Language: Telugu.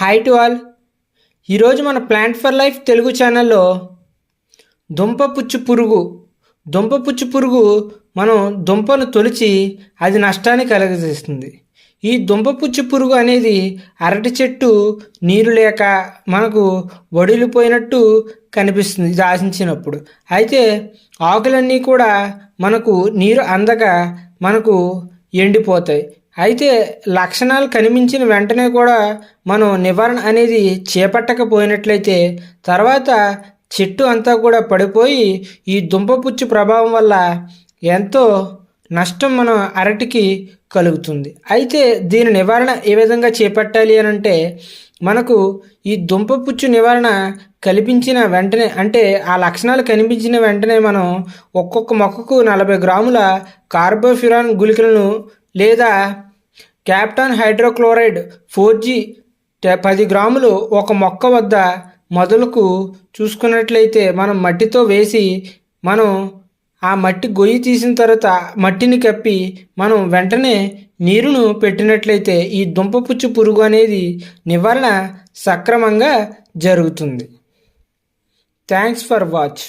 Hi to all. ఈరోజు మన ప్లాంట్ ఫర్ లైఫ్ తెలుగు ఛానల్లో దుంపపుచ్చు పురుగు మనం దుంపను తొలిచి అది నష్టాన్ని కలుగజేస్తుంది. ఈ దుంపపుచ్చు పురుగు అనేది అరటి చెట్టు నీరు లేక మనకు వడిలిపోయినట్టు కనిపిస్తుంది ఇది ఆశించినప్పుడు. అయితే ఆకులన్నీ కూడా మనకు నీరు అందక మనకు ఎండిపోతాయి. అయితే లక్షణాలు కనిపించిన వెంటనే కూడా మనం నివారణ అనేది చేపట్టకపోయినట్లయితే తర్వాత చెట్టు అంతా కూడా పడిపోయి ఈ దుంపపుచ్చు ప్రభావం వల్ల ఎంతో నష్టం మన అరటికి కలుగుతుంది. అయితే దీని నివారణ ఏ విధంగా చేపట్టాలి అని అంటే మనకు ఈ దుంపపుచ్చు నివారణ కల్పించిన వెంటనే అంటే ఆ లక్షణాలు కనిపించిన వెంటనే మనం ఒక్కొక్క మొక్కకు 40 గ్రాముల కార్బోఫ్యూరాన్ గుళికలను లేదా క్యాప్టాన్ హైడ్రోక్లోరైడ్ 4G 10 గ్రాములు ఒక మొక్క వద్ద మొదలకు చూసుకున్నట్లయితే మనం మట్టితో వేసి మనం ఆ మట్టి గొయ్యి తీసిన తర్వాత మట్టిని కప్పి మనం వెంటనే నీరును పెట్టినట్లయితే ఈ దుంపపుచ్చు పురుగు అనేది నివారణ సక్రమంగా జరుగుతుంది. Thanks for watch.